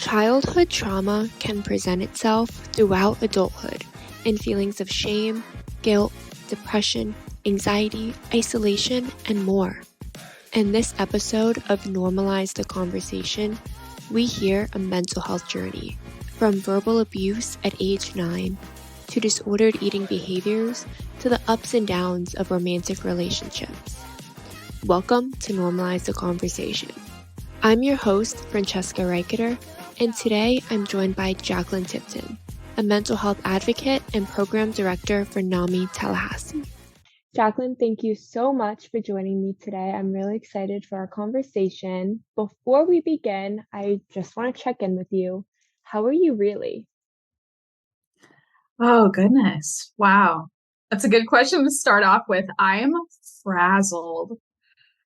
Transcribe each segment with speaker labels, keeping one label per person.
Speaker 1: Childhood trauma can present itself throughout adulthood in feelings of shame, guilt, depression, anxiety, isolation, and more. In this episode of Normalize the Conversation, we hear a mental health journey, from verbal abuse at age 9 to disordered eating behaviors to the ups and downs of romantic relationships. Welcome to Normalize the Conversation. I'm your host, Francesca Reicherter, and today I'm joined by Jaclyn Tipton, a mental health advocate and program director for NAMI Tallahassee. Jaclyn, thank you so much for joining me today. I'm really excited for our conversation. Before we begin, I just want to check in with you. How are you really?
Speaker 2: Oh, goodness. Wow. That's a good question to start off with. I am frazzled.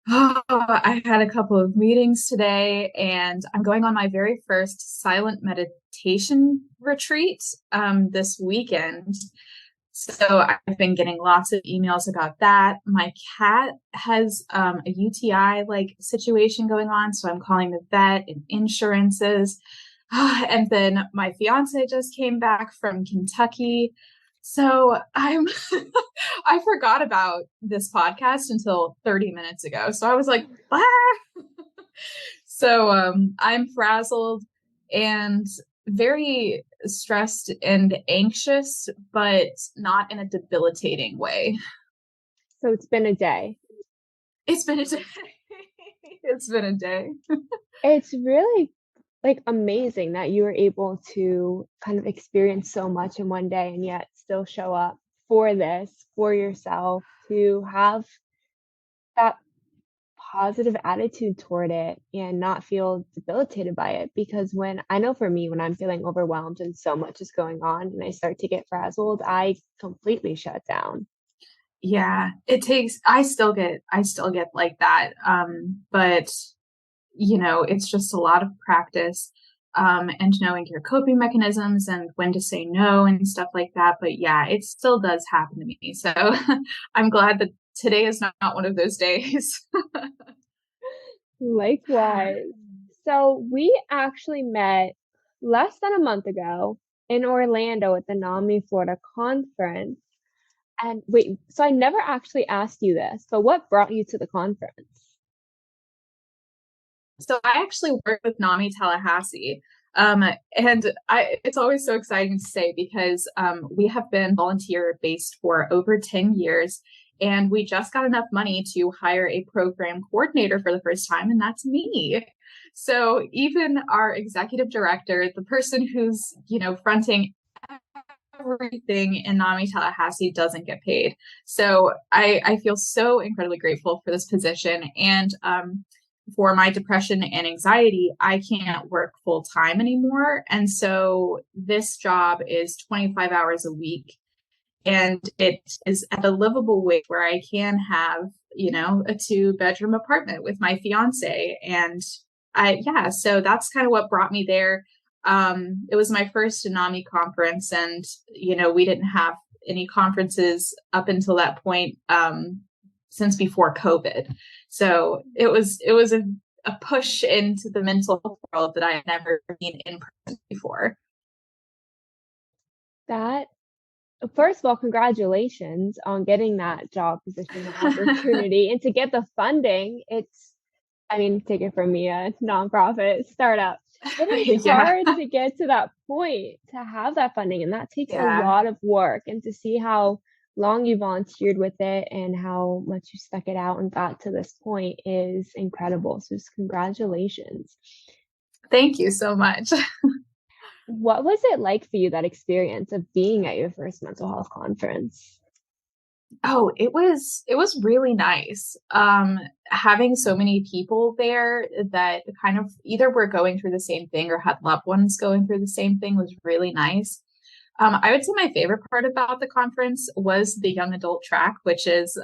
Speaker 2: Oh, I had a couple of meetings today, and I'm going on my very first silent meditation retreat this weekend. So I've been getting lots of emails about that. My cat has a UTI situation going on, so I'm calling the vet and insurances. And then my fiance just came back from Kentucky. So I forgot about this podcast until 30 minutes ago. So I was like, ah! So I'm frazzled and very stressed and anxious, but not in a debilitating way.
Speaker 1: So it's been a day.
Speaker 2: It's been a day. It's been a day.
Speaker 1: It's really amazing that you were able to kind of experience so much in one day and yet still show up for this, for yourself, to have that positive attitude toward it and not feel debilitated by it. Because when I'm feeling overwhelmed and so much is going on and I start to get frazzled, I completely shut down.
Speaker 2: Yeah, I still get like that. But it's just a lot of practice, and knowing your coping mechanisms and when to say no and stuff like that. But yeah, it still does happen to me. So I'm glad that today is not one of those days.
Speaker 1: Likewise. So we actually met less than a month ago in Orlando at the NAMI Florida conference. And wait, so I never actually asked you this, but what brought you to the conference?
Speaker 2: So I actually work with NAMI Tallahassee. And it's always so exciting to say because we have been volunteer based for over 10 years, and we just got enough money to hire a program coordinator for the first time, and that's me. So even our executive director, the person who's, fronting everything in NAMI Tallahassee, doesn't get paid. So I feel so incredibly grateful for this position. And for my depression and anxiety, I can't work full time anymore. And so this job is 25 hours a week. And it is at a livable wage where I can have, a 2-bedroom apartment with my fiance. And so that's kind of what brought me there. It was my first NAMI conference, and, we didn't have any conferences up until that point, since before COVID. So it was a push into the mental health world that I had never been in person before.
Speaker 1: First of all, congratulations on getting that job position opportunity and to get the funding. Take it from me, a nonprofit startup. It is hard to get to that point, to have that funding, and that takes a lot of work. And to see how long you volunteered with it and how much you stuck it out and got to this point is incredible. So just congratulations.
Speaker 2: Thank you so much.
Speaker 1: What was it like for you, that experience of being at your first mental health conference?
Speaker 2: Oh, it was really nice. Having so many people there that kind of either were going through the same thing or had loved ones going through the same thing was really nice. I would say my favorite part about the conference was the young adult track, which is,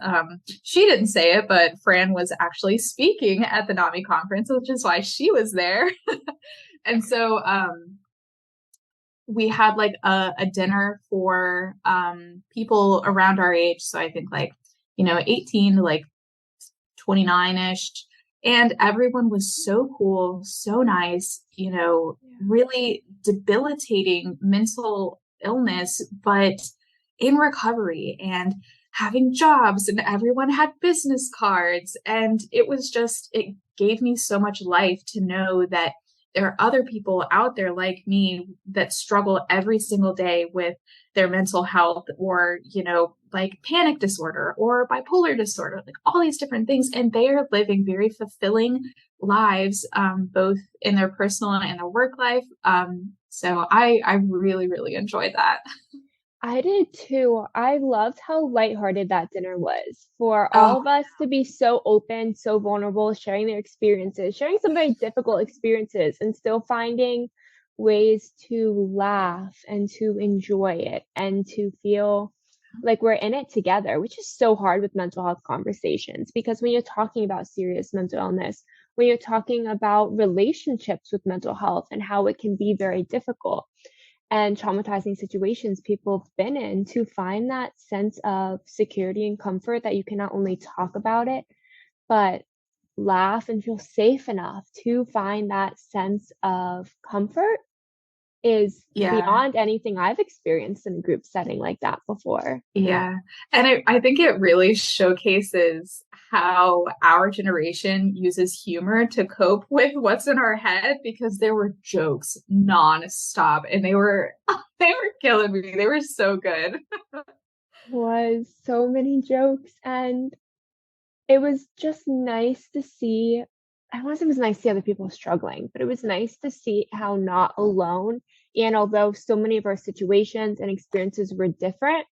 Speaker 2: she didn't say it, but Fran was actually speaking at the NAMI conference, which is why she was there. And so we had a dinner for people around our age. So I think 18 to 29-ish. And everyone was so cool, so nice, really debilitating mental illness, but in recovery and having jobs, and everyone had business cards. And it gave me so much life to know that there are other people out there like me that struggle every single day with their mental health, or, like panic disorder or bipolar disorder, like all these different things. And they are living very fulfilling lives, both in their personal and their work life. So I really, really enjoyed that.
Speaker 1: I did too. I loved how lighthearted that dinner was. For
Speaker 2: Oh,
Speaker 1: all of us to be so open, so vulnerable, sharing their experiences, sharing some very difficult experiences, and still finding ways to laugh and to enjoy it and to feel like we're in it together, which is so hard with mental health conversations. Because when you're talking about serious mental illness, when you're talking about relationships with mental health and how it can be very difficult and traumatizing situations people have been in, to find that sense of security and comfort that you can not only talk about it, but laugh and feel safe enough to find that sense of comfort is
Speaker 2: yeah.
Speaker 1: beyond anything I've experienced in a group setting like that before.
Speaker 2: Yeah. And I think it really showcases how our generation uses humor to cope with what's in our head, because there were jokes nonstop, and they were killing me. They were so good.
Speaker 1: Was so many jokes, and it was just nice to see. I don't want to say it was nice to see other people struggling, but it was nice to see how not alone. And although so many of our situations and experiences were different,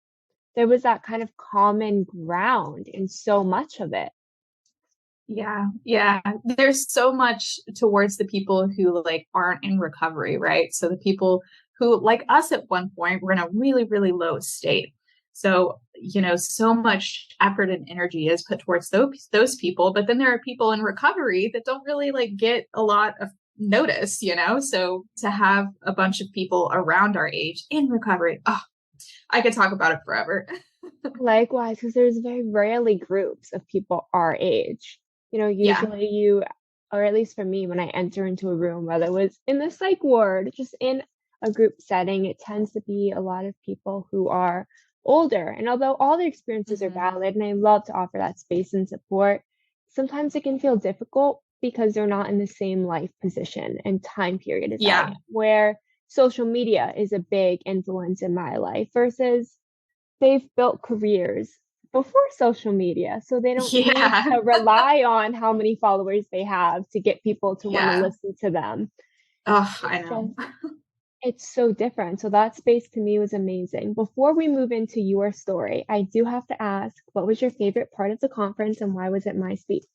Speaker 1: there was that kind of common ground in so much of it.
Speaker 2: Yeah, yeah. There's so much towards the people who like aren't in recovery, right? So the people who, like us at one point, were in a really, really low state. So, so much effort and energy is put towards those people. But then there are people in recovery that don't really like get a lot of notice. So to have a bunch of people around our age in recovery, oh, I could talk about it forever.
Speaker 1: Likewise, because there's very rarely groups of people our age.
Speaker 2: Yeah.
Speaker 1: Usually or at least for me, when I enter into a room, whether it was in the psych ward, just in a group setting, it tends to be a lot of people who are older. And although all their experiences are
Speaker 2: Mhm.
Speaker 1: valid, and I love to offer that space and support, sometimes it can feel difficult because they're not in the same life position and time period as I
Speaker 2: Yeah.
Speaker 1: am, where social media is a big influence in my life versus they've built careers before social media, so they don't need
Speaker 2: Yeah.
Speaker 1: to rely on how many followers they have to get people to want to
Speaker 2: Yeah.
Speaker 1: listen to them.
Speaker 2: Oh, I
Speaker 1: It's
Speaker 2: know.
Speaker 1: just, it's so different. So that space to me was amazing. Before we move into your story, I do have to ask, what was your favorite part of the conference and why was it my speech?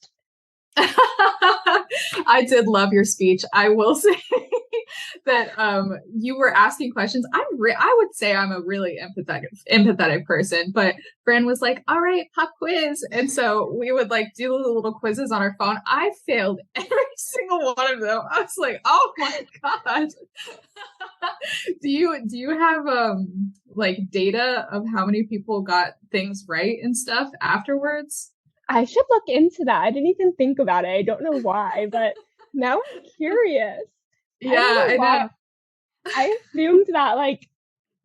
Speaker 2: I did love your speech. I will say that you were asking questions. I would say I'm a really empathetic person, but Fran was like, "All right, pop quiz." And so we would like do little quizzes on our phone. I failed every single one of them. I was like, "Oh my god." Do you have like data of how many people got things right and stuff afterwards?
Speaker 1: I should look into that. I didn't even think about it. I don't know why, but now I'm curious. I don't
Speaker 2: Yeah,
Speaker 1: know
Speaker 2: I
Speaker 1: why.
Speaker 2: know.
Speaker 1: I assumed that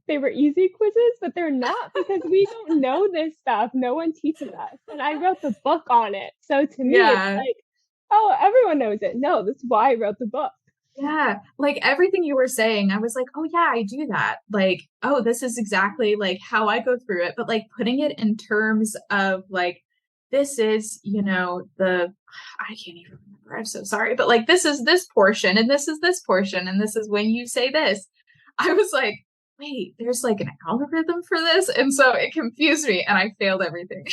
Speaker 1: they were easy quizzes, but they're not because we don't know this stuff. No one teaches us. And I wrote the book on it. So to me, it's
Speaker 2: Yeah.
Speaker 1: like, oh, everyone knows it. No, that's why I wrote the book.
Speaker 2: Yeah, like everything you were saying, I was like, oh yeah, I do that. Like, oh, this is exactly like how I go through it. But like putting it in terms of like, this is, I can't even remember. I'm so sorry. But like, this is this portion, and this is this portion, and this is when you say this. I was like, wait, there's like an algorithm for this. And so it confused me, and I failed everything.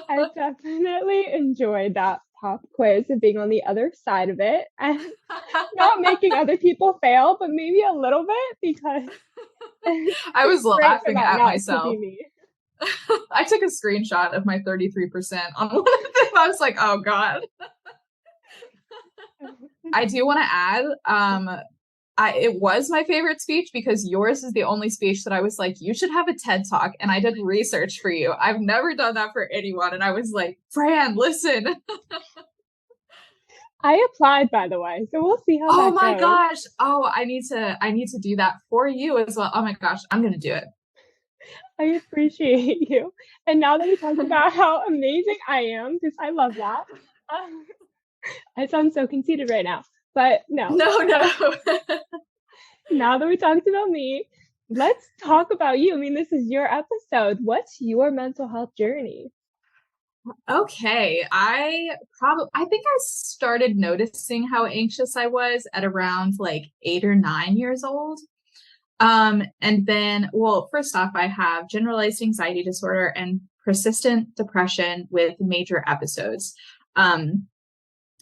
Speaker 1: I definitely enjoyed that pop quiz and being on the other side of it and not making other people fail, but maybe a little bit because
Speaker 2: I was
Speaker 1: it's great for
Speaker 2: laughing
Speaker 1: that
Speaker 2: at
Speaker 1: not to be
Speaker 2: myself.
Speaker 1: me.
Speaker 2: I took a screenshot of my 33% on one of them. I was like, oh God. I do want to add, it was my favorite speech because yours is the only speech that I was like, you should have a TED Talk. And I did research for you. I've never done that for anyone. And I was like, Fran, listen.
Speaker 3: I applied, by the way, so we'll see how that goes.
Speaker 2: Oh my gosh. Oh, I need to do that for you as well. Oh my gosh, I'm gonna do it.
Speaker 3: I appreciate you. And now that we talked about how amazing I am, because I love that. I sound so conceited right now, but no. Now that we talked about me, let's talk about you. I mean, this is your episode. What's your mental health journey?
Speaker 2: Okay, I think I started noticing how anxious I was at around like 8 or 9 years old. And then, well, first off, I have generalized anxiety disorder and persistent depression with major episodes.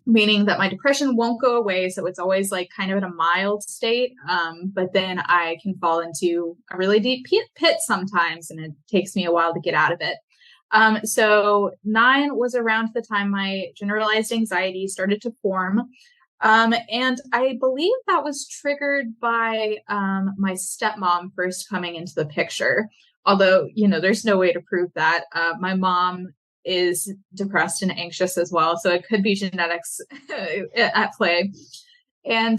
Speaker 2: Meaning that my depression won't go away. So it's always like kind of in a mild state. But then I can fall into a really deep pit sometimes, and it takes me a while to get out of it. So 9 was around the time my generalized anxiety started to form. And I believe that was triggered by my stepmom first coming into the picture. Although, there's no way to prove that. My mom is depressed and anxious as well. So it could be genetics at play. And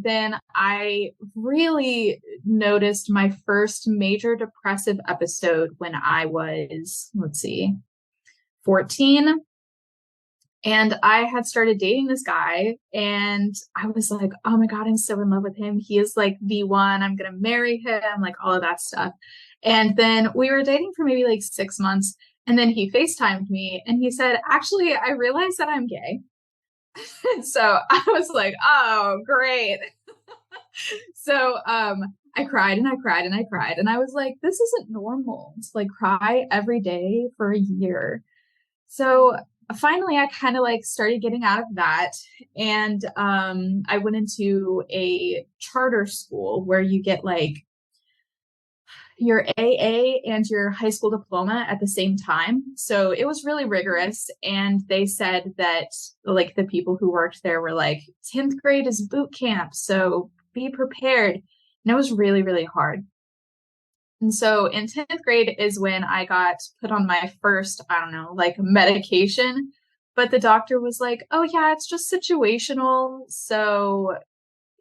Speaker 2: then I really noticed my first major depressive episode when I was, 14. And I had started dating this guy, and I was like, oh my God, I'm so in love with him. He is like the one. I'm going to marry him, like all of that stuff. And then we were dating for maybe like 6 months. And then he FaceTimed me and he said, actually, I realized that I'm gay. So I was like, oh, great. So I cried and I cried and I cried. And I was like, this isn't normal to like cry every day for a year. So finally, I kind of like started getting out of that. And I went into a charter school where you get like your AA and your high school diploma at the same time. So it was really rigorous. And they said that like the people who worked there were like, 10th grade is boot camp. So be prepared. And it was really, really hard. And so in 10th grade is when I got put on my first, like medication. But the doctor was like, oh yeah, it's just situational. So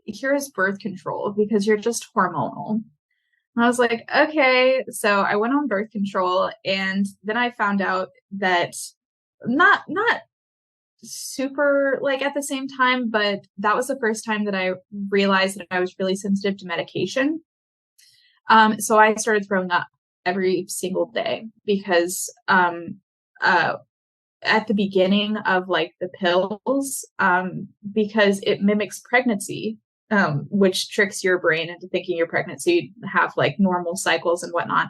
Speaker 2: here's birth control because you're just hormonal. I was like, okay. So I went on birth control, and then I found out that not super like at the same time, but that was the first time that I realized that I was really sensitive to medication. So I started throwing up every single day because at the beginning of like the pills, because it mimics pregnancy. Which tricks your brain into thinking you're pregnant. So you have like normal cycles and whatnot.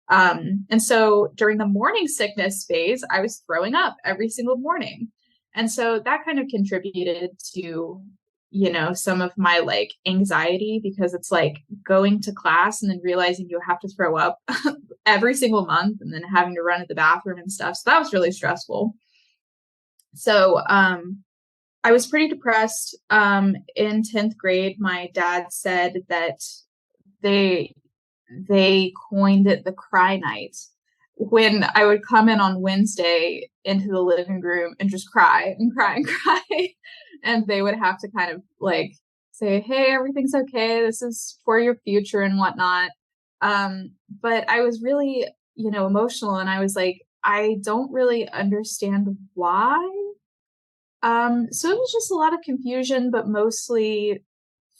Speaker 2: And so during the morning sickness phase, I was throwing up every single morning. And so that kind of contributed to, some of my like anxiety, because it's like going to class and then realizing you have to throw up every single month and then having to run to the bathroom and stuff. So that was really stressful. So, I was pretty depressed. In 10th grade, my dad said that they coined it the cry night, when I would come in on Wednesday into the living room and just cry and cry and cry. And they would have to kind of like say, hey, everything's okay. This is for your future and whatnot. But I was really, emotional, and I was like, I don't really understand why. So it was just a lot of confusion, but mostly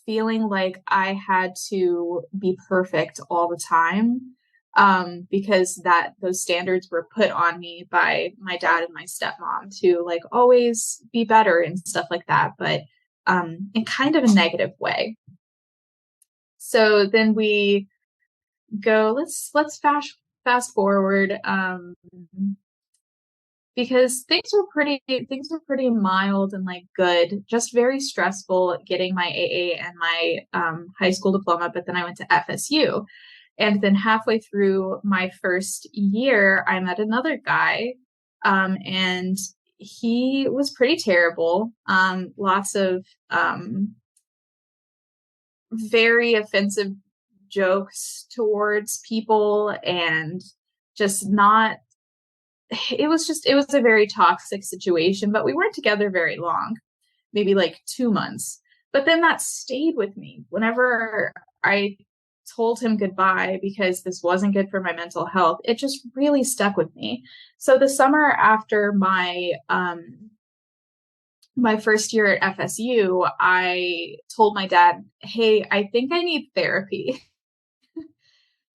Speaker 2: feeling like I had to be perfect all the time, because those standards were put on me by my dad and my stepmom to like always be better and stuff like that, but in kind of a negative way. So then we go, let's fast forward. Because things were pretty mild and like good, just very stressful getting my AA and my high school diploma. But then I went to FSU, and then halfway through my first year, I met another guy, and he was pretty terrible. Lots of very offensive jokes towards people, and just not, it was a very toxic situation, but we weren't together very long, maybe like 2 months. But then that stayed with me whenever I told him goodbye, because this wasn't good for my mental health. It just really stuck with me. So the summer after my first year at FSU, I told my dad, hey, I think I need therapy.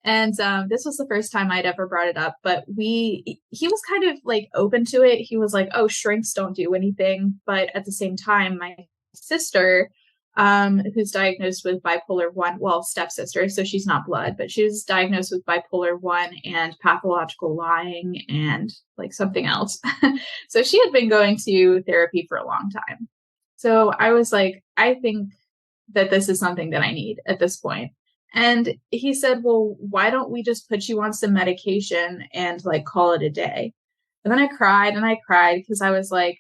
Speaker 2: And this was the first time I'd ever brought it up, but he was kind of like open to it. He was like, oh, shrinks don't do anything. But at the same time, my sister, who's diagnosed with bipolar 1, well, stepsister, so she's not blood, but she was diagnosed with bipolar 1 and pathological lying and like something else. So she had been going to therapy for a long time. So I was like, I think that this is something that I need at this point. And he said, well, why don't we just put you on some medication and like call it a day? And then I cried because I was like,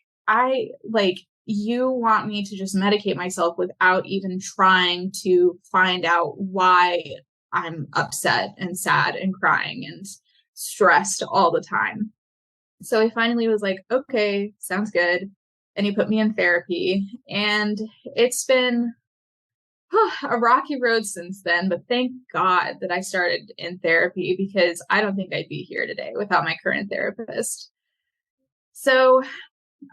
Speaker 2: you want me to just medicate myself without even trying to find out why I'm upset and sad and crying and stressed all the time. So I finally was like, okay, sounds good. And he put me in therapy, and it's been a rocky road since then, but thank God that I started in therapy, because I don't think I'd be here today without my current therapist. So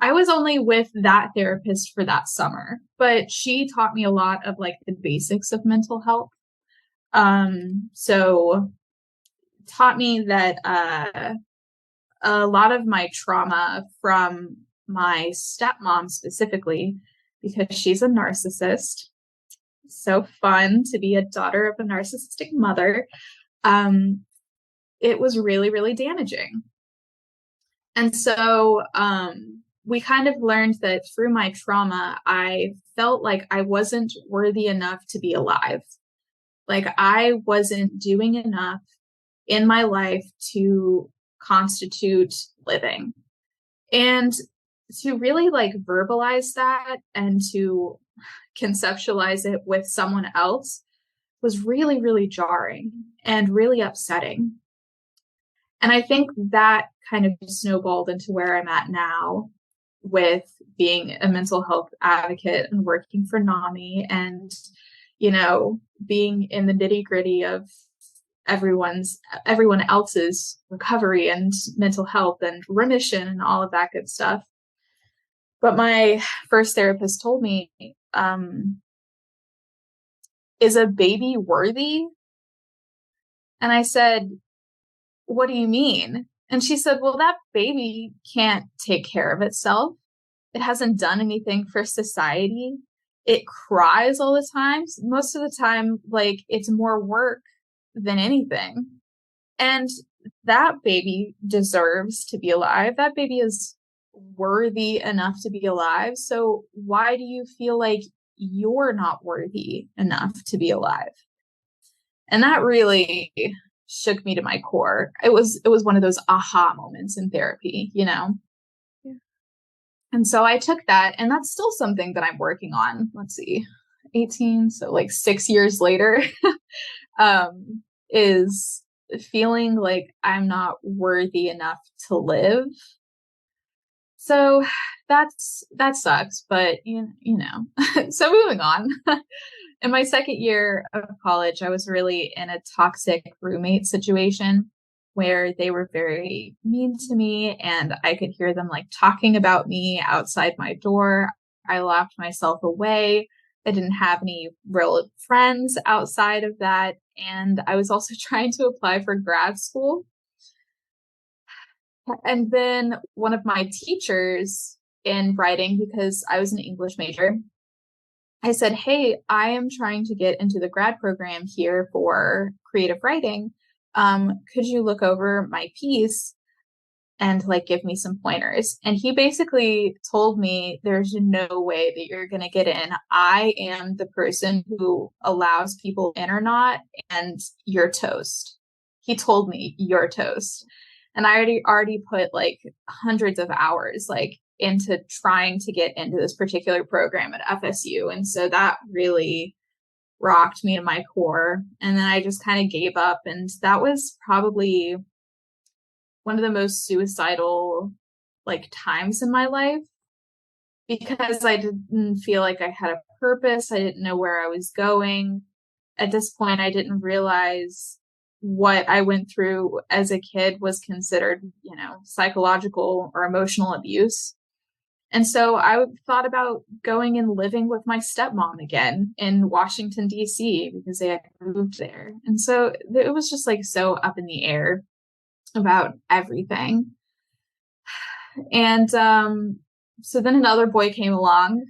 Speaker 2: I was only with that therapist for that summer, but she taught me a lot of like the basics of mental health. So taught me that a lot of my trauma from my stepmom specifically, because she's a narcissist. So fun to be a daughter of a narcissistic mother. It was really, really damaging. And so we kind of learned that through my trauma, I felt like I wasn't worthy enough to be alive. Like I wasn't doing enough in my life to constitute living. And to really like verbalize that and to conceptualize it with someone else was really, really jarring and really upsetting. And I think that kind of snowballed into where I'm at now with being a mental health advocate and working for NAMI and, you know, being in the nitty gritty of everyone else's recovery and mental health and remission and all of that good stuff. But my first therapist told me, is a baby worthy? And I said, what do you mean? And she said, well, that baby can't take care of itself. It hasn't done anything for society. It cries all the time. Most of the time, like it's more work than anything. And that baby deserves to be alive. That baby is worthy enough to be alive. So why do you feel like you're not worthy enough to be alive? And that really shook me to my core. It was one of those aha moments in therapy, you know? Yeah. And so I took that, and that's still something that I'm working on. Let's see, 18, so like 6 years later, is feeling like I'm not worthy enough to live. So that sucks, but you know, so moving on. In my second year of college, I was really in a toxic roommate situation where they were very mean to me, and I could hear them like talking about me outside my door. I locked myself away. I didn't have any real friends outside of that. And I was also trying to apply for grad school. And then one of my teachers in writing, because I was an English major, I said, hey, I am trying to get into the grad program here for creative writing. Could you look over my piece and like give me some pointers? And he basically told me, there's no way that you're going to get in. I am the person who allows people in or not, and you're toast. He told me, you're toast. And I already put like hundreds of hours like into trying to get into this particular program at FSU. And so that really rocked me to my core. And then I just kind of gave up. And that was probably one of the most suicidal like times in my life, because I didn't feel like I had a purpose. I didn't know where I was going. At this point, I didn't realize what I went through as a kid was considered, psychological or emotional abuse. And so I thought about going and living with my stepmom again in Washington, D.C., because they had moved there. And so it was just like so up in the air about everything. And so then another boy came along.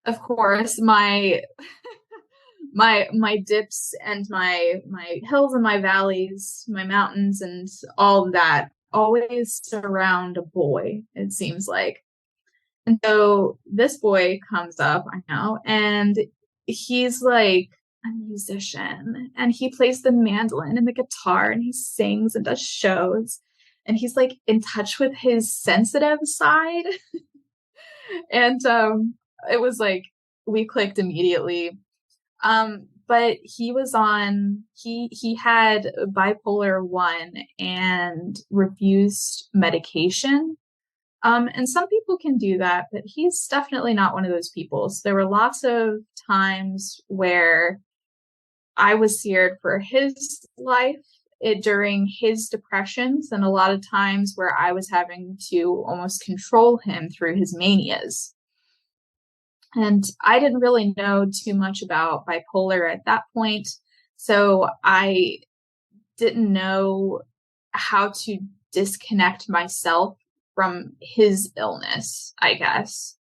Speaker 2: Of course, my dips and my hills and my valleys, my mountains and all of that always surround a boy, it seems like. And so this boy comes up, I know, and he's like a musician, and he plays the mandolin and the guitar, and he sings and does shows, and he's like in touch with his sensitive side. And it was like we clicked immediately. But he was he had bipolar 1 and refused medication. And some people can do that, but he's definitely not one of those people. So there were lots of times where I was scared for his life during his depressions, and a lot of times where I was having to almost control him through his manias. And I didn't really know too much about bipolar at that point, so I didn't know how to disconnect myself from his illness, I guess.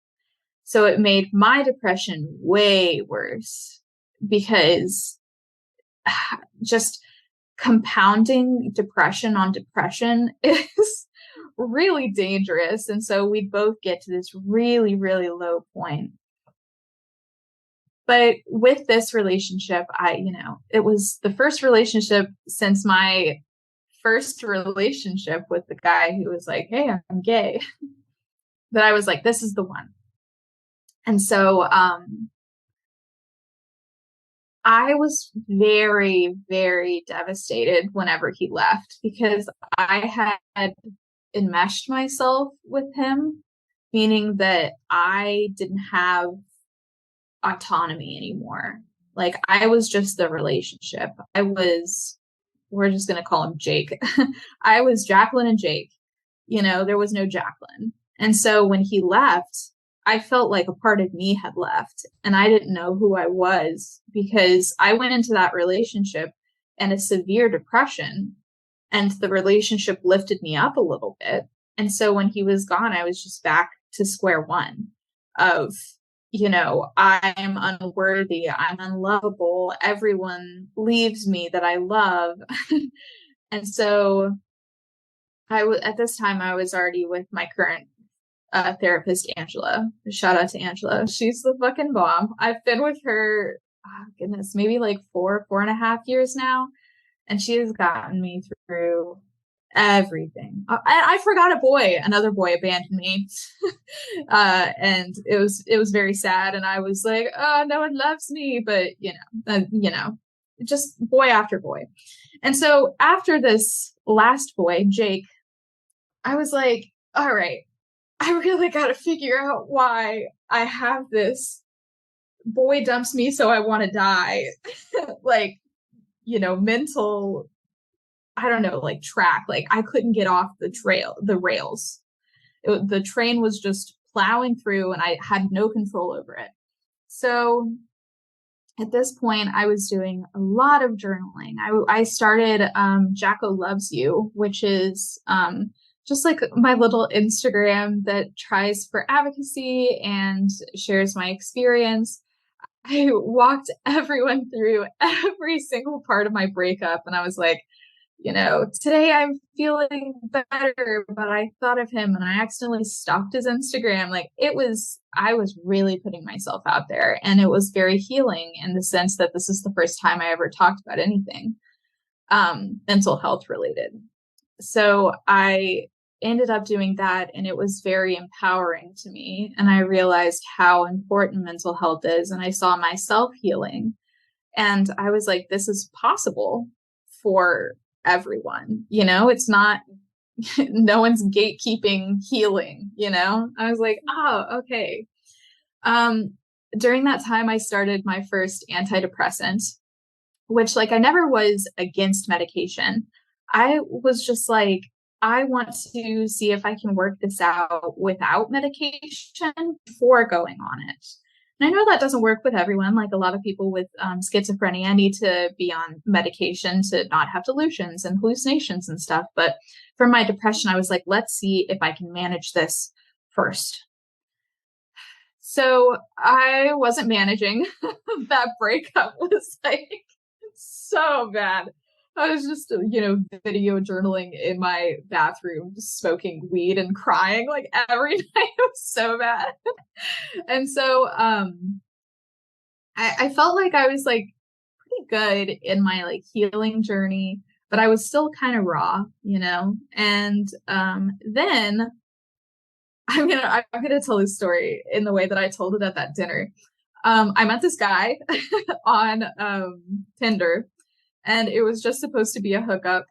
Speaker 2: So it made my depression way worse, because just compounding depression on depression is really dangerous. And so we'd both get to this really, really low point. But with this relationship, it was the first relationship since my first relationship with the guy who was like, hey, I'm gay, that I was like, this is the one. And so I was very, very devastated whenever he left, because I had enmeshed myself with him, meaning that I didn't have autonomy anymore. Like, I was just the relationship. We're just going to call him Jake. I was Jaclyn and Jake. There was no Jaclyn. And so when he left, I felt like a part of me had left, and I didn't know who I was, because I went into that relationship in a severe depression, and the relationship lifted me up a little bit. And so when he was gone, I was just back to square one of, I am unworthy, I'm unlovable, everyone leaves me that I love. And so at this time, I was already with my current therapist, Angela. Shout out to Angela. She's the fucking bomb. I've been with her, goodness, maybe like 4.5 years now. And she has gotten me through everything. I forgot another boy abandoned me. And it was very sad. And I was like, oh, no one loves me. But, just boy after boy. And so after this last boy, Jake, I was like, all right, I really got to figure out why I have this boy dumps me, so I want to die. Like, mental, I don't know, like track. Like, I couldn't get off the rails. The train was just plowing through, and I had no control over it. So at this point, I was doing a lot of journaling. I started Jacko Loves You, which is just like my little Instagram that tries for advocacy and shares my experience. I walked everyone through every single part of my breakup, and I was like, today I'm feeling better, but I thought of him and I accidentally stalked his Instagram. Like, I was really putting myself out there, and it was very healing in the sense that this is the first time I ever talked about anything mental health related. So I ended up doing that, and it was very empowering to me. And I realized how important mental health is, and I saw myself healing. And I was like, this is possible for everyone. It's not, no one's gatekeeping healing, I was like, oh, okay. During that time, I started my first antidepressant, which I never was against medication. I was just like, I want to see if I can work this out without medication before going on it. And I know that doesn't work with everyone. Like a lot of people with schizophrenia need to be on medication to not have delusions and hallucinations and stuff. But for my depression, I was like, let's see if I can manage this first. So I wasn't managing. That breakup was so bad. I was just, video journaling in my bathroom, smoking weed and crying every night. It was so bad. And so I felt like I was pretty good in my healing journey, but I was still kind of raw, and then I'm gonna tell this story in the way that I told it at that dinner. I met this guy on Tinder, and it was just supposed to be a hookup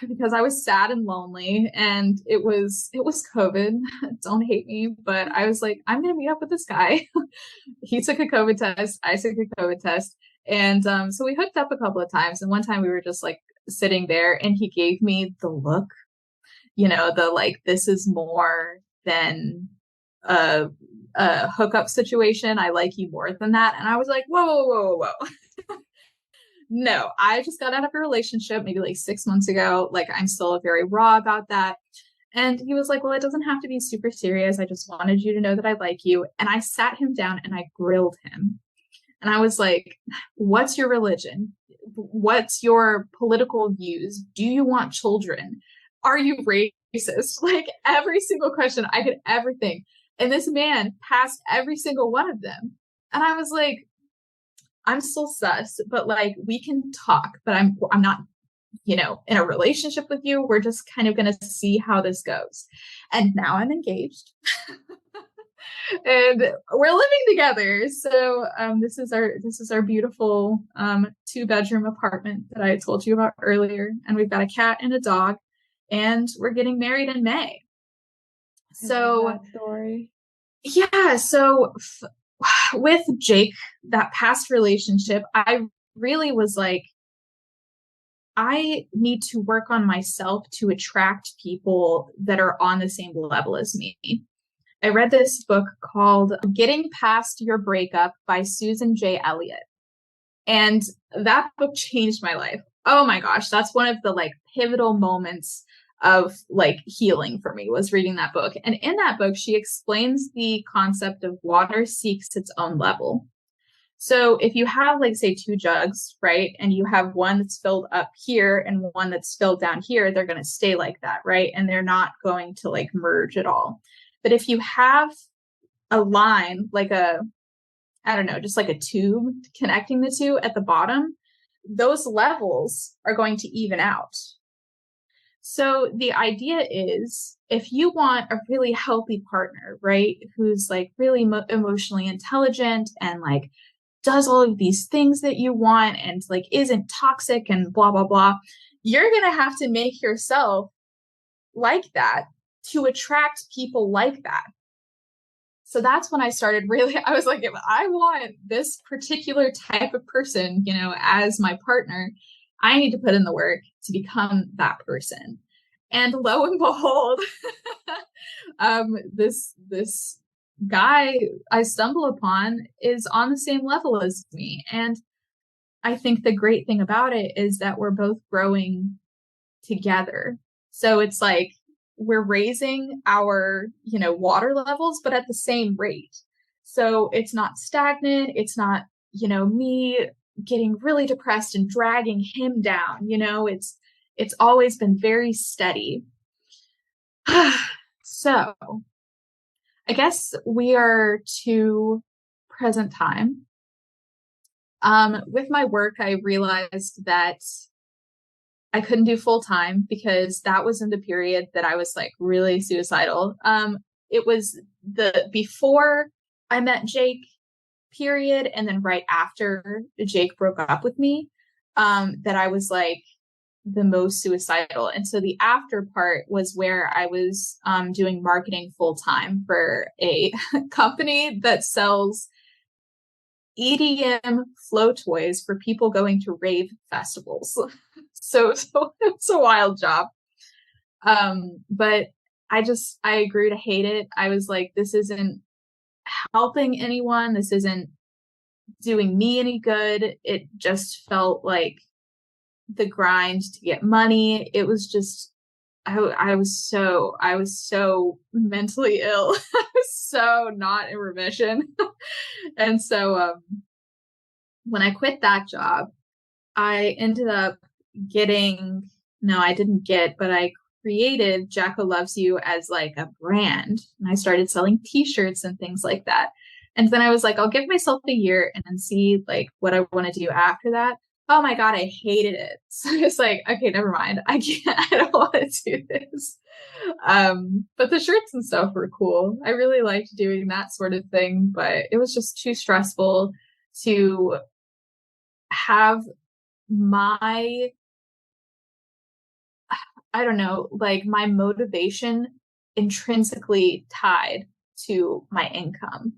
Speaker 2: because I was sad and lonely, and it was COVID. Don't hate me, but I was like, I'm gonna meet up with this guy. He took a COVID test, I took a COVID test, and so we hooked up a couple of times. And one time we were just sitting there, and he gave me the look, the this is more than a hookup situation. I like you more than that. And I was like, whoa. No, I just got out of a relationship maybe 6 months ago. I'm still very raw about that. And he was like, well, it doesn't have to be super serious. I just wanted you to know that I like you. And I sat him down and I grilled him. And I was like, what's your religion? What's your political views? Do you want children? Are you racist? Every single question I could ever think. And this man passed every single one of them. And I was like, I'm still sus, but we can talk, but I'm not, in a relationship with you. We're just kind of going to see how this goes. And now I'm engaged and we're living together. So this is our beautiful 2-bedroom apartment that I told you about earlier. And we've got a cat and a dog, and we're getting married in May. So
Speaker 3: that story.
Speaker 2: Yeah. So with Jake, that past relationship, I really was like, I need to work on myself to attract people that are on the same level as me. I read this book called Getting Past Your Breakup by Susan J. Elliott. And that book changed my life. Oh my gosh. That's one of the pivotal moments of healing for me, was reading that book. And in that book, she explains the concept of water seeks its own level. So if you have say 2 jugs, right, and you have one that's filled up here and one that's filled down here, they're going to stay like that, right? And they're not going to merge at all. But if you have a line, just a tube connecting the two at the bottom, those levels are going to even out. So the idea is, if you want a really healthy partner, right, who's really emotionally intelligent and does all of these things that you want and isn't toxic and blah, blah, blah, you're going to have to make yourself like that to attract people like that. So that's when I started I was like, if I want this particular type of person, as my partner, I need to put in the work to become that person. And lo and behold, this guy I stumble upon is on the same level as me. And I think the great thing about it is that we're both growing together. So it's we're raising our, water levels, but at the same rate. So it's not stagnant. It's not, me getting really depressed and dragging him down. It's always been very steady. So I guess we are to present time. With my work, I realized that I couldn't do full time because that was in the period that I was really suicidal. It was before I met Jake period and then right after Jake broke up with me, that I was like the most suicidal. And so the after part was where I was doing marketing full time for a company that sells EDM flow toys for people going to rave festivals. So it's a wild job. But I grew to hate it. I was like, this isn't helping anyone. This isn't doing me any good. It just felt like the grind to get money. It was just, I was so mentally ill. I was so not in remission. And so, when I quit that job, I ended up but I created Jacko Loves You as like a brand. And I started selling t-shirts and things like that. And then I was like, I'll give myself a year and then see like what I want to do after that. Oh my God, I hated it. So it's like, okay, never mind. I don't want to do this. But the shirts and stuff were cool. I really liked doing that sort of thing, but it was just too stressful to have my, I don't know, like my motivation intrinsically tied to my income.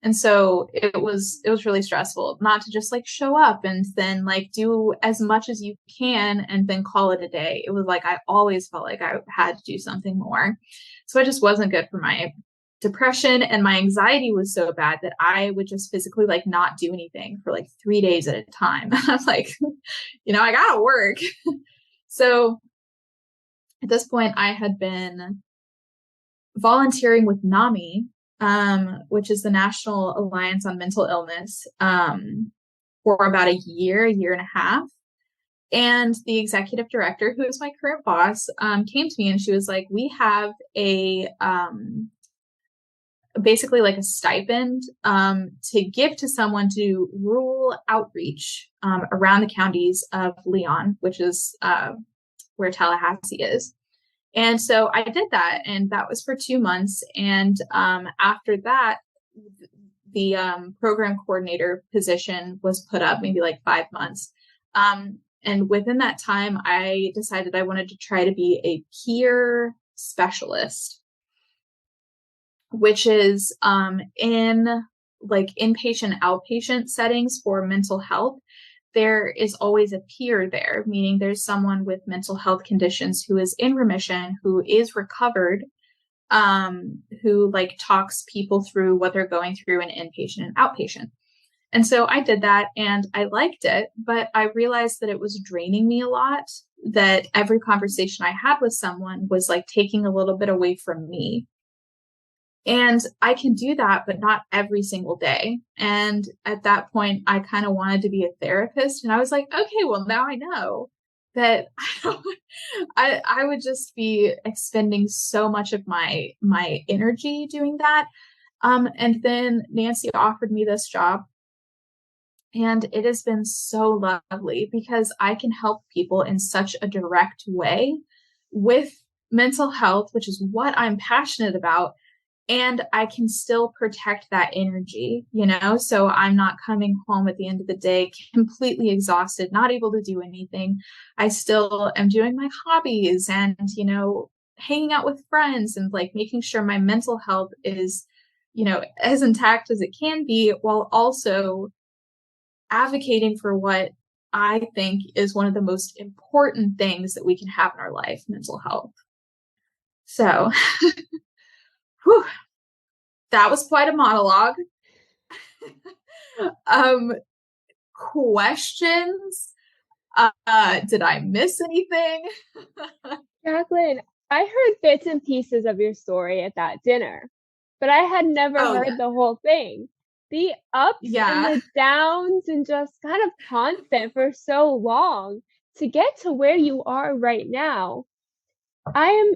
Speaker 2: And so it was really stressful not to just like show up and then like do as much as you can and then call it a day. It was like I always felt like I had to do something more. So it just wasn't good for my depression, and my anxiety was so bad that I would just physically like not do anything for like 3 days at a time. I'm like, I gotta work. So at this point I had been volunteering with NAMI, which is the National Alliance on Mental Illness, for about a year and a half. And the executive director, who is my current boss, came to me and she was like, we have a, basically like a stipend, to give to someone to do rural outreach, around the counties of Leon, which is, where Tallahassee is. And so I did that, and that was for 2 months. And after that, the program coordinator position was put up, maybe like 5 months. And within that time, I decided I wanted to try to be a peer specialist, which is in like inpatient, outpatient settings for mental health. There is always a peer there, meaning there's someone with mental health conditions who is in remission, who is recovered, who like talks people through what they're going through in inpatient and outpatient. And so I did that and I liked it, but I realized that it was draining me a lot, that every conversation I had with someone was like taking a little bit away from me. And I can do that, but not every single day. And at that point, I kind of wanted to be a therapist. And I was like, okay, well, now I know that I would just be expending so much of my energy doing that. And then Nancy offered me this job. And it has been so lovely because I can help people in such a direct way with mental health, which is what I'm passionate about. And I can still protect that energy, so I'm not coming home at the end of the day completely exhausted, not able to do anything. I still am doing my hobbies and, hanging out with friends and like making sure my mental health is, as intact as it can be, while also advocating for what I think is one of the most important things that we can have in our life, mental health. So whew, that was quite a monologue. Questions? Did I miss anything?
Speaker 3: Jaclyn, I heard bits and pieces of your story at that dinner, but I had never heard the whole thing. The ups and the downs and just kind of constant for so long to get to where you are right now. I am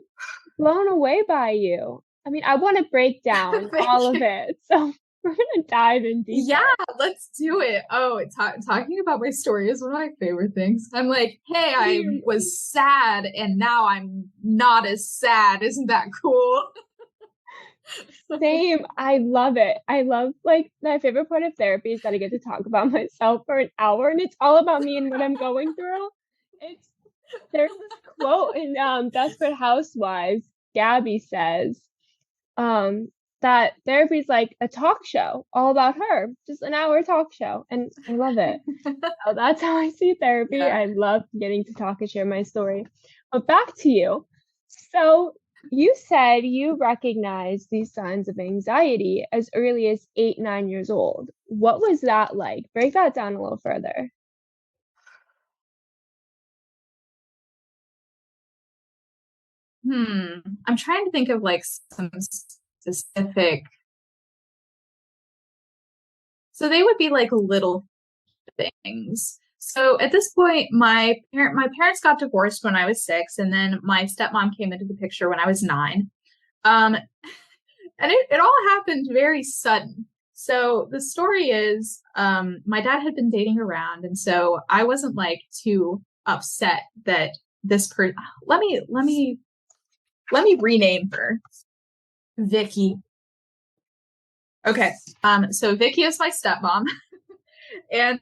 Speaker 3: blown away by you. I mean, I want to break down all of it. So we're going to dive in deeper.
Speaker 2: Yeah, let's do it. Oh, talking about my story is one of my favorite things. I'm like, hey, I was sad and now I'm not as sad. Isn't that cool?
Speaker 3: Same. I love it. I love, like, my favorite part of therapy is that I get to talk about myself for an hour, and it's all about me and what I'm going through. It's There's this quote in Desperate Housewives. Gabby says, that therapy is like a talk show all about her, just an hour talk show, and I love it. So that's how I see therapy.
Speaker 2: Yeah.
Speaker 3: I love getting to talk and share my story. But back to you. So you said you recognized these signs of anxiety as early as 8, 9 years old. What was that like? Break that down a little further.
Speaker 2: I'm trying to think of like some specific. So they would be like little things. So at this point, my parents got divorced when I was 6, and then my stepmom came into the picture when I was 9. And it all happened very sudden. So the story is, my dad had been dating around, and so I wasn't like too upset that this person. Let me rename her Vicky. Okay. So Vicky is my stepmom. And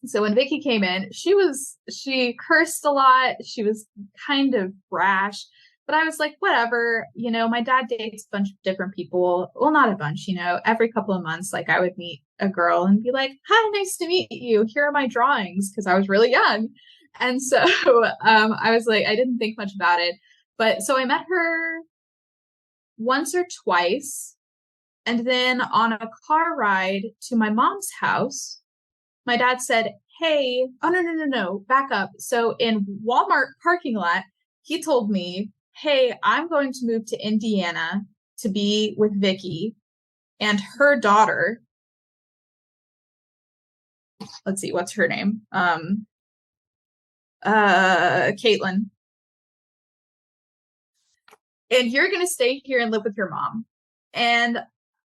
Speaker 2: so when Vicky came in, she cursed a lot. She was kind of brash, but I was like, whatever, my dad dates a bunch of different people. Well, not a bunch, every couple of months, like I would meet a girl and be like, hi, nice to meet you. Here are my drawings. Cause I was really young. And so, I was like, I didn't think much about it, but so I met her once or twice. And then on a car ride to my mom's house, my dad said, hey, oh, no, back up. So in Walmart parking lot, he told me, hey, I'm going to move to Indiana to be with Vicky and her daughter. Let's see, what's her name? Caitlin. And you're going to stay here and live with your mom. And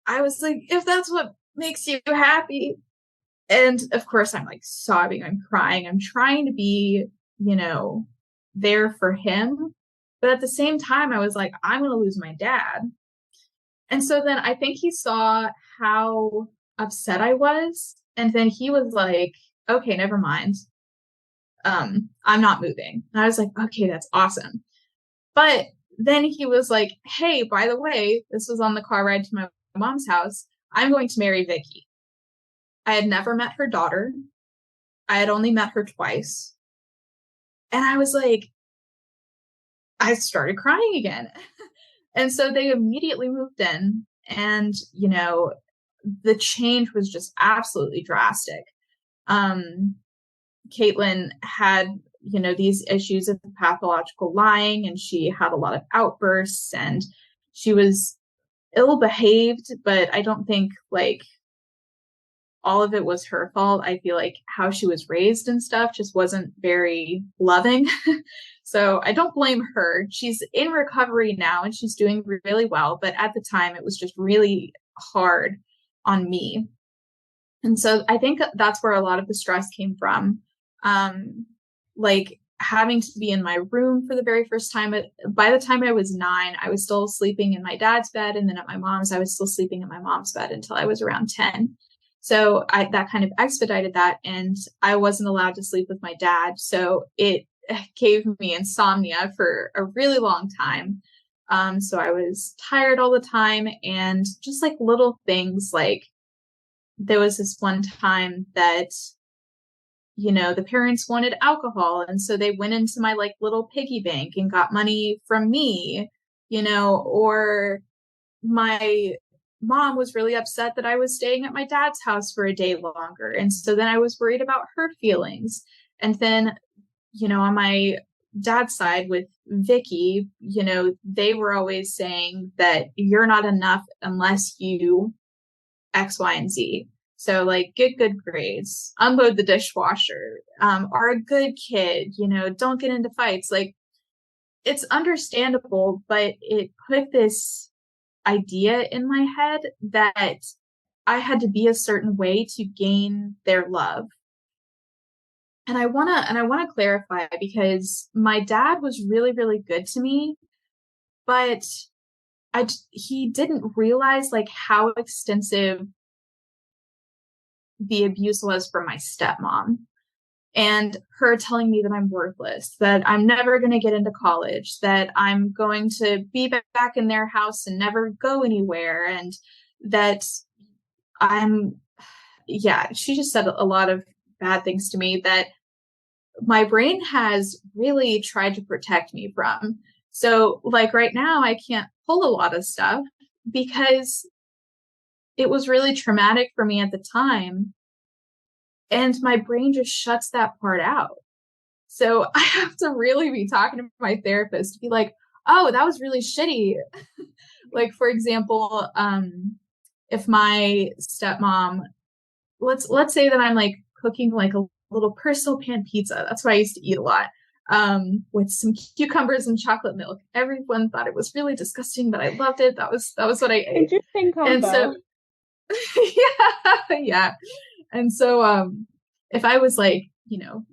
Speaker 2: I was like, if that's what makes you happy. And of course, I'm like sobbing, I'm crying, I'm trying to be, there for him. But at the same time, I was like, I'm going to lose my dad. And so then I think he saw how upset I was. And then he was like, okay, never mind. I'm not moving. And I was like, okay, that's awesome. But then he was like, hey, by the way, this was on the car ride to my mom's house. I'm going to marry Vicky. I had never met her daughter. I had only met her twice. And I was like, I started crying again. And so they immediately moved in. And, the change was just absolutely drastic. Caitlin had, these issues of pathological lying, and she had a lot of outbursts, and she was ill behaved, but I don't think like all of it was her fault. I feel like how she was raised and stuff just wasn't very loving. So I don't blame her. She's in recovery now and she's doing really well. But at the time, it was just really hard on me. And so I think that's where a lot of the stress came from. Like having to be in my room for the very first time. By the time I was 9, I was still sleeping in my dad's bed. And then at my mom's, I was still sleeping in my mom's bed until I was around 10. So that kind of expedited that. And I wasn't allowed to sleep with my dad. So it gave me insomnia for a really long time. So I was tired all the time, and just like little things, like there was this one time that, the parents wanted alcohol. And so they went into my like little piggy bank and got money from me, or my mom was really upset that I was staying at my dad's house for a day longer. And so then I was worried about her feelings. And then, on my dad's side with Vicky, they were always saying that you're not enough unless you X, Y, and Z. So like get good grades, unload the dishwasher, are a good kid, don't get into fights. Like it's understandable, but it put this idea in my head that I had to be a certain way to gain their love. And I want to clarify, because my dad was really, really good to me, but he didn't realize like how extensive the abuse was from my stepmom, and her telling me that I'm worthless, that I'm never going to get into college, that I'm going to be back in their house and never go anywhere, and that she just said a lot of bad things to me that my brain has really tried to protect me from. So like right now, I can't pull a lot of stuff because it was really traumatic for me at the time. And my brain just shuts that part out. So I have to really be talking to my therapist to be like, oh, that was really shitty. Like, for example, if my stepmom, let's say that I'm like cooking like a little personal pan pizza. That's what I used to eat a lot. With some cucumbers and chocolate milk. Everyone thought it was really disgusting, but I loved it. That was what I ate.
Speaker 3: Interesting combo.
Speaker 2: And so, yeah. And so, if I was like,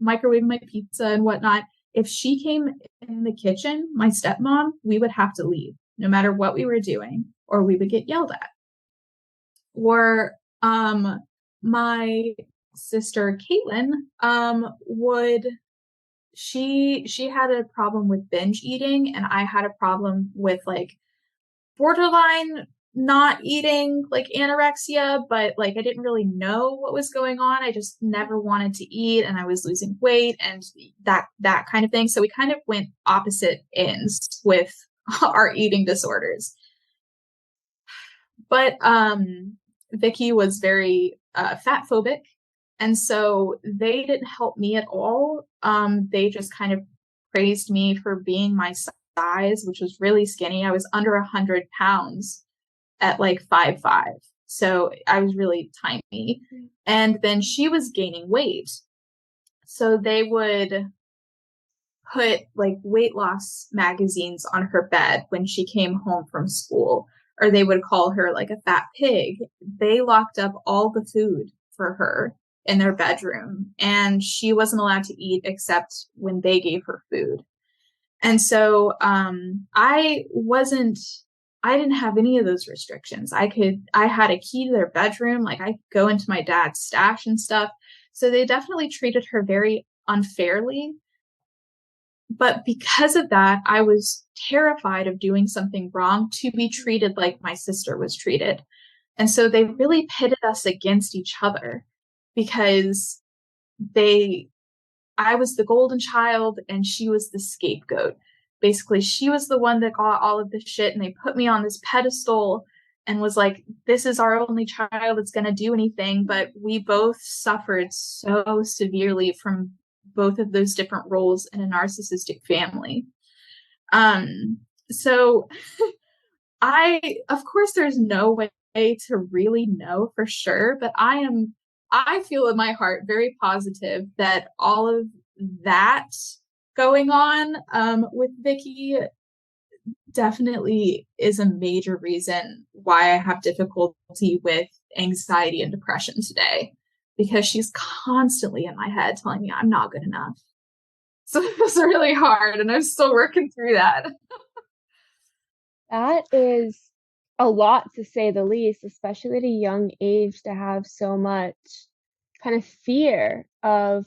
Speaker 2: microwaving my pizza and whatnot, if she came in the kitchen, my stepmom, we would have to leave no matter what we were doing, or we would get yelled at. Or, my sister Caitlin, she had a problem with binge eating, and I had a problem with like borderline not eating, like anorexia, but like I didn't really know what was going on. I just never wanted to eat, and I was losing weight and that kind of thing. So we kind of went opposite ends with our eating disorders. But Vicky was very fat phobic, and so they didn't help me at all. They just kind of praised me for being my size, which was really skinny. I was under 100 pounds at like 5'5". So I was really tiny. And then she was gaining weight. So they would put like weight loss magazines on her bed when she came home from school, or they would call her like a fat pig. They locked up all the food for her in their bedroom, and she wasn't allowed to eat except when they gave her food. And so I didn't have any of those restrictions. I had a key to their bedroom. Like I could go into my dad's stash and stuff. So they definitely treated her very unfairly. But because of that, I was terrified of doing something wrong to be treated like my sister was treated. And so they really pitted us against each other because I was the golden child and she was the scapegoat. Basically, she was the one that got all of this shit, and they put me on this pedestal and was like, this is our only child that's going to do anything. But we both suffered so severely from both of those different roles in a narcissistic family. So of course, there's no way to really know for sure, but I feel in my heart very positive that all of that going on with Vicky definitely is a major reason why I have difficulty with anxiety and depression today, because she's constantly in my head telling me I'm not good enough. So it was really hard, and I'm still working through that.
Speaker 3: That is a lot, to say the least, especially at a young age, to have so much kind of fear of,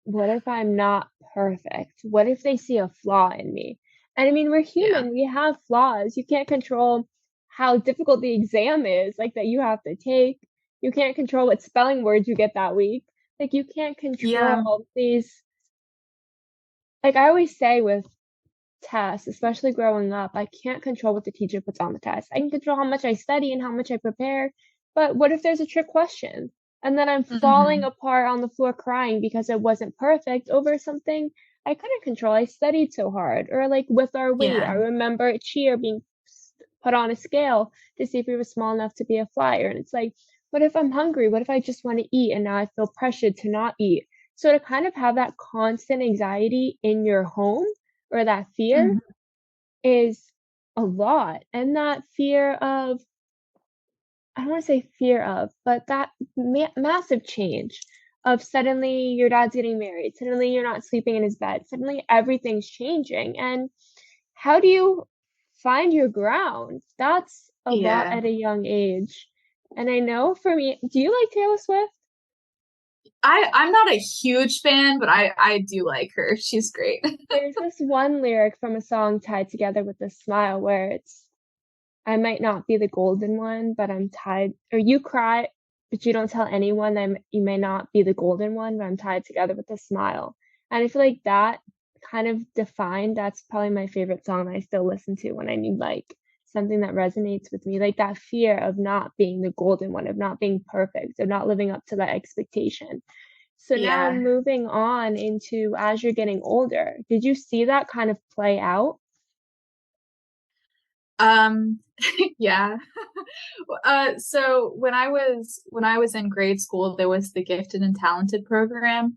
Speaker 3: what if I'm not perfect? What if they see a flaw in me? And I mean, we're human, we have flaws. You can't control how difficult the exam is, like that you have to take. You can't control what spelling words you get that week. Like you can't control these. Like I always say with tests, especially growing up, I can't control what the teacher puts on the test. I can control how much I study and how much I prepare, but what if there's a trick question? And then I'm falling apart on the floor crying because it wasn't perfect over something I couldn't control. I studied so hard. Or like with our weight, I remember a cheer being put on a scale to see if we were small enough to be a flyer. And it's like, what if I'm hungry? What if I just want to eat and now I feel pressured to not eat? So to kind of have that constant anxiety in your home, or that fear, is a lot. And that fear of, I don't want to say fear of, but that massive change of suddenly your dad's getting married, suddenly you're not sleeping in his bed, suddenly everything's changing. And how do you find your ground. That's a lot at a young age. And I know for me, do you like Taylor Swift?
Speaker 2: I'm not a huge fan, but I do like her. She's great.
Speaker 3: There's this one lyric from a song, Tied Together with a Smile, where it's, I might not be the golden one, but I'm tied, or you cry, but you don't tell anyone that you may not be the golden one, but I'm tied together with a smile. And I feel like that kind of defined, that's probably my favorite song that I still listen to when I need like something that resonates with me, like that fear of not being the golden one, of not being perfect, of not living up to that expectation. So now moving on into as you're getting older, did you see that kind of play out?
Speaker 2: Yeah. So when I was in grade school, there was the gifted and talented program,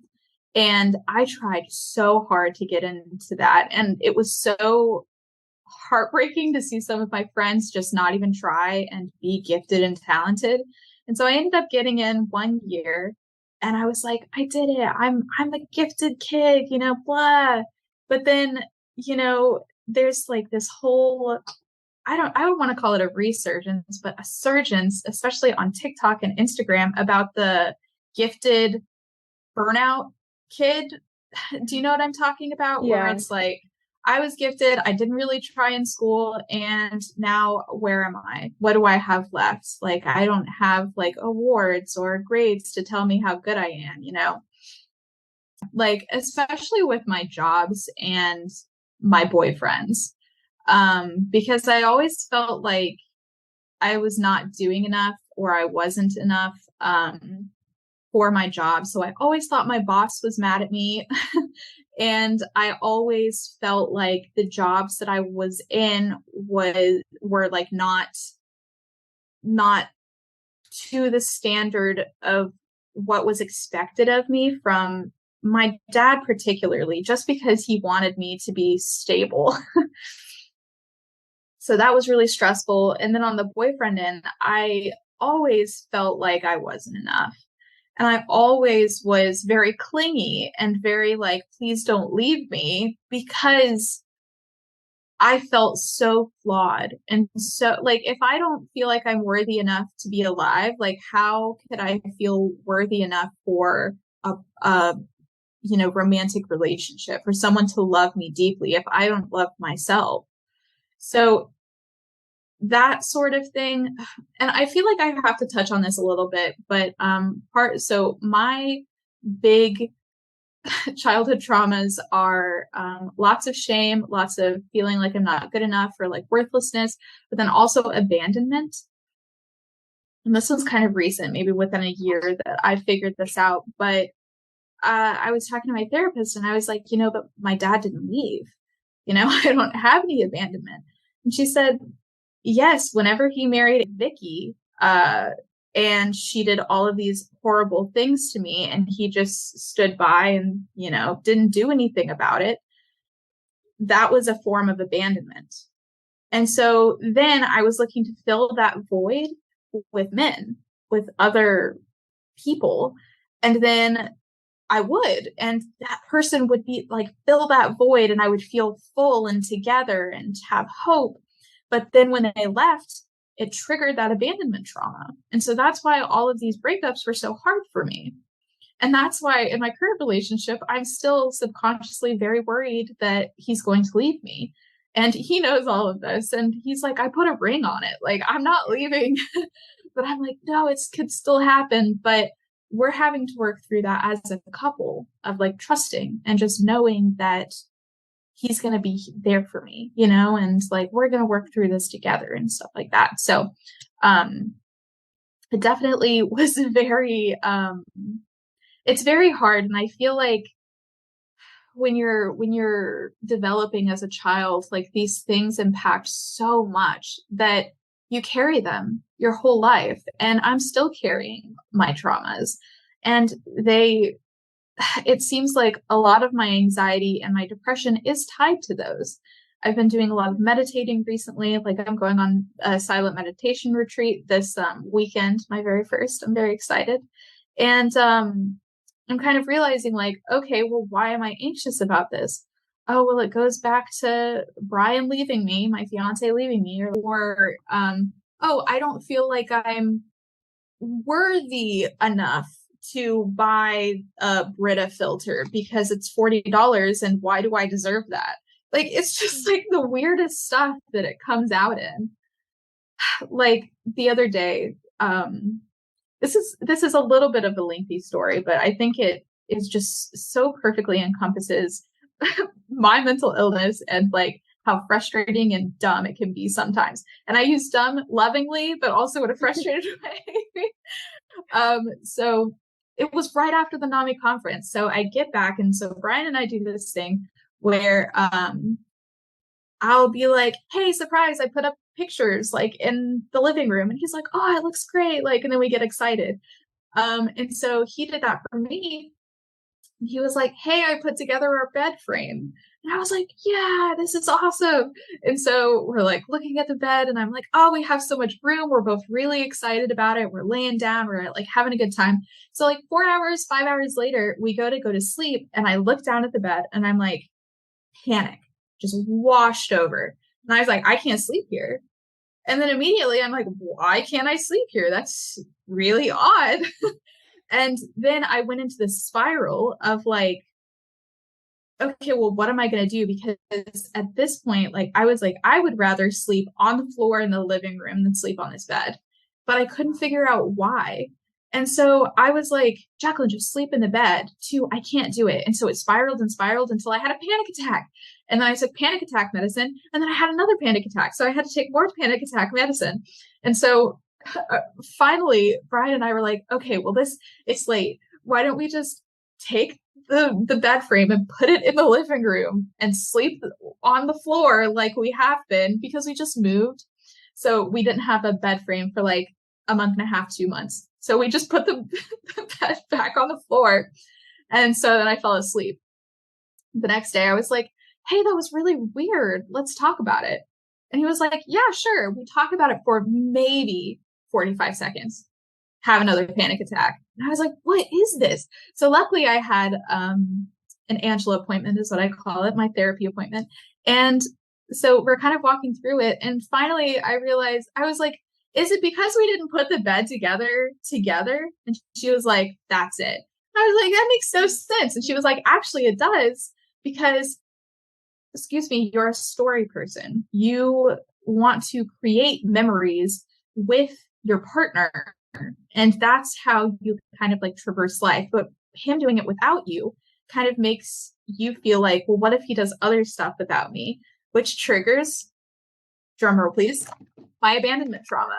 Speaker 2: and I tried so hard to get into that, and it was so heartbreaking to see some of my friends just not even try and be gifted and talented. And so I ended up getting in one year, and I was like, I did it. I'm a gifted kid, blah. But then, there's like this whole, I don't want to call it a resurgence, but a surgence, especially on TikTok and Instagram, about the gifted burnout kid. Do you know what I'm talking about?
Speaker 3: Yeah.
Speaker 2: Where it's like, I was gifted, I didn't really try in school, and now where am I? What do I have left? Like, I don't have like awards or grades to tell me how good I am, Like, especially with my jobs and my boyfriends. Because I always felt like I was not doing enough, or I wasn't enough for my job. So I always thought my boss was mad at me. And I always felt like the jobs that I was in were like not to the standard of what was expected of me from my dad, particularly, just because he wanted me to be stable. So that was really stressful. And then on the boyfriend end, I always felt like I wasn't enough. And I always was very clingy and very like, please don't leave me, because I felt so flawed. And so like, if I don't feel like I'm worthy enough to be alive, like how could I feel worthy enough for a romantic relationship, for someone to love me deeply if I don't love myself? So that sort of thing. And I feel like I have to touch on this a little bit, but so my big childhood traumas are lots of shame, lots of feeling like I'm not good enough, or like worthlessness, but then also abandonment. And this one's kind of recent, maybe within a year that I figured this out. But I was talking to my therapist, and I was like, but my dad didn't leave. I don't have any abandonment. And she said, yes, whenever he married Vicky, and she did all of these horrible things to me, and he just stood by and, didn't do anything about it, that was a form of abandonment. And so then I was looking to fill that void with men, with other people. And then I would, and that person would be like, fill that void, and I would feel full and together and have hope. But then when they left, it triggered that abandonment trauma. And so that's why all of these breakups were so hard for me. And that's why in my current relationship, I'm still subconsciously very worried that he's going to leave me. And he knows all of this. And he's like, I put a ring on it. Like, I'm not leaving. But I'm like, no, it could still happen. But we're having to work through that as a couple, of like trusting and just knowing that he's going to be there for me, and like, we're going to work through this together and stuff like that. So, it definitely was it's very hard. And I feel like when you're developing as a child, like these things impact so much that you carry them your whole life. And I'm still carrying my traumas, and it seems like a lot of my anxiety and my depression is tied to those. I've been doing a lot of meditating recently. Like, I'm going on a silent meditation retreat this weekend, my very first. I'm very excited. And I'm kind of realizing like, okay, well, why am I anxious about this? oh, well, it goes back to Brian leaving me, my fiance leaving me, or oh, I don't feel like I'm worthy enough to buy a Brita filter because it's $40 and why do I deserve that? Like, it's just like the weirdest stuff that it comes out in. Like the other day, this is a little bit of a lengthy story, but I think it is just so perfectly encompasses my mental illness and like how frustrating and dumb it can be sometimes. And I use dumb lovingly, but also in a frustrated way. So it was right after the NAMI conference. So I get back, and so Brian and I do this thing where I'll be like, hey, surprise, I put up pictures like in the living room. And he's like, oh, it looks great. Like, and then we get excited. And so he did that for me. He was like, hey, I put together our bed frame. And I was like, yeah, this is awesome. And so we're like looking at the bed, and I'm like, oh, we have so much room. We're both really excited about it. We're laying down. We're like having a good time. So like 4 hours, 5 hours later, we go to sleep. And I look down at the bed and I'm like, panic, just washed over. And I was like, I can't sleep here. And then immediately I'm like, why can't I sleep here? That's really odd. And then I went into this spiral of like, okay, well, what am I going to do? Because at this point, like, I was like, I would rather sleep on the floor in the living room than sleep on this bed. But I couldn't figure out why. And so I was like, Jaclyn, just sleep in the bed. Too, I can't do it. And so it spiraled and spiraled until I had a panic attack. And then I took panic attack medicine. And then I had another panic attack. So I had to take more panic attack medicine. And so finally, Brian and I were like, okay, well, it's late. Why don't we just take the bed frame and put it in the living room and sleep on the floor like we have been, because we just moved. So we didn't have a bed frame for like a month and a half, 2 months. So we just put the bed back on the floor. And so then I fell asleep. The next day I was like, hey, that was really weird. Let's talk about it. And he was like, yeah, sure. We talked about it for maybe 45 seconds. Have another panic attack. And I was like, what is this? So luckily I had an Angela appointment is what I call it, my therapy appointment. And so we're kind of walking through it. And finally I realized, I was like, is it because we didn't put the bed together? And she was like, that's it. I was like, that makes no sense. And she was like, actually it does, because, excuse me, you're a story person. You want to create memories with your partner. And that's how you kind of like traverse life. But him doing it without you kind of makes you feel like, well, what if he does other stuff without me? Which triggers, drumroll please, my abandonment trauma.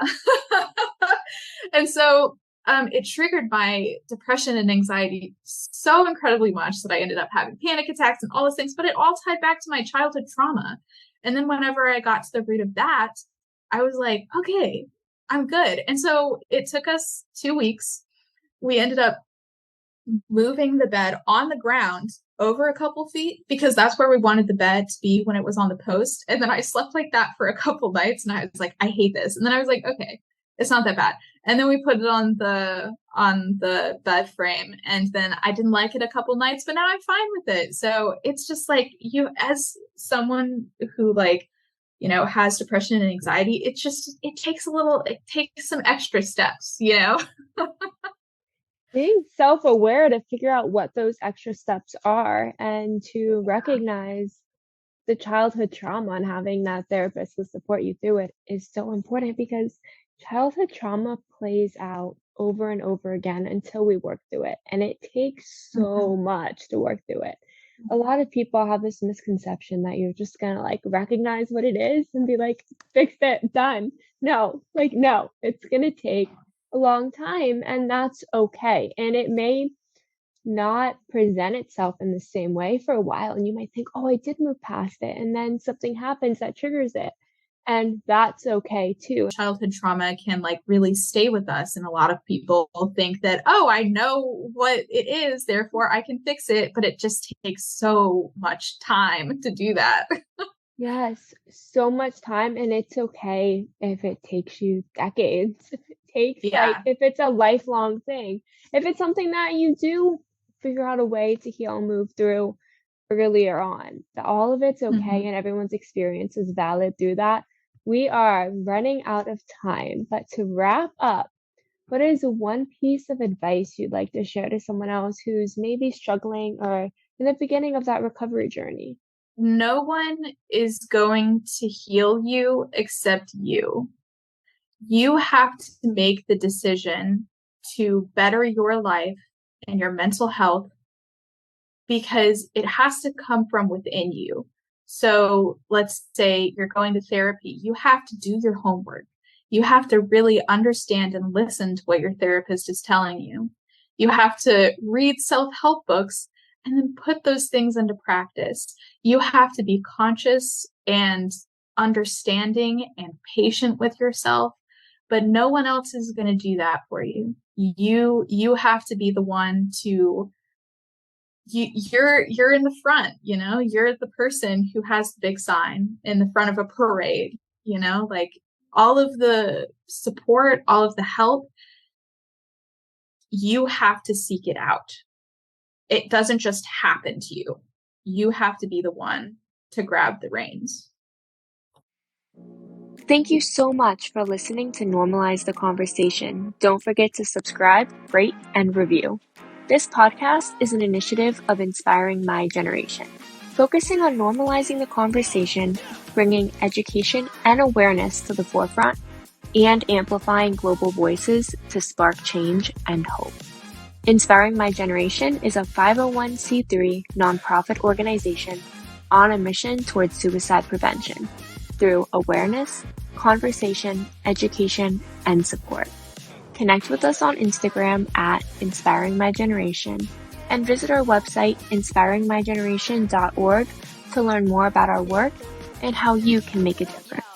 Speaker 2: And so it triggered my depression and anxiety so incredibly much that I ended up having panic attacks and all those things, but it all tied back to my childhood trauma. And then whenever I got to the root of that, I was like, okay, I'm good. And so it took us 2 weeks. We ended up moving the bed on the ground over a couple feet because that's where we wanted the bed to be when it was on the post. And then I slept like that for a couple nights and I was like, I hate this. And then I was like, okay, it's not that bad. And then we put it on the bed frame, and then I didn't like it a couple nights, but now I'm fine with it. So it's just like, you, as someone who like, you know, has depression and anxiety, it takes some extra steps, you know?
Speaker 3: Being self-aware to figure out what those extra steps are and to recognize the childhood trauma and having that therapist to support you through it is so important, because childhood trauma plays out over and over again until we work through it. And it takes so much to work through it. A lot of people have this misconception that you're just gonna like recognize what it is and be like, fixed it, done. No, it's gonna take a long time, and that's okay. And it may not present itself in the same way for a while, and you might think, oh, I did move past it, and then something happens that triggers it, and that's okay too.
Speaker 2: Childhood trauma can like really stay with us, and a lot of people think that, oh, I know what it is, therefore I can fix it, but it just takes so much time to do that.
Speaker 3: Yes, so much time, and it's okay if it takes you decades. If it takes like, if it's a lifelong thing, if it's something that you do figure out a way to heal and move through, earlier on, that all of it's okay and everyone's experience is valid through that. We are running out of time, but to wrap up, what is one piece of advice you'd like to share to someone else who's maybe struggling or in the beginning of that recovery journey?
Speaker 2: No one is going to heal you except you. You have to make the decision to better your life and your mental health, because it has to come from within you. So let's say you're going to therapy. You have to do your homework. You have to really understand and listen to what your therapist is telling you. You have to read self-help books and then put those things into practice. You have to be conscious and understanding and patient with yourself, but no one else is going to do that for you. You have to be the one to you're in the front, you're the person who has the big sign in the front of a parade, like all of the support, all of the help, you have to seek it out. It doesn't just happen to you. You have to be the one to grab the reins.
Speaker 1: Thank you so much for listening to Normalize the Conversation. Don't forget to subscribe, rate, and review. This podcast is an initiative of Inspiring My Generation, focusing on normalizing the conversation, bringing education and awareness to the forefront, and amplifying global voices to spark change and hope. Inspiring My Generation is a 501c3 nonprofit organization on a mission towards suicide prevention through awareness, conversation, education, and support. Connect with us on Instagram at Inspiring My Generation and visit our website inspiringmygeneration.org to learn more about our work and how you can make a difference.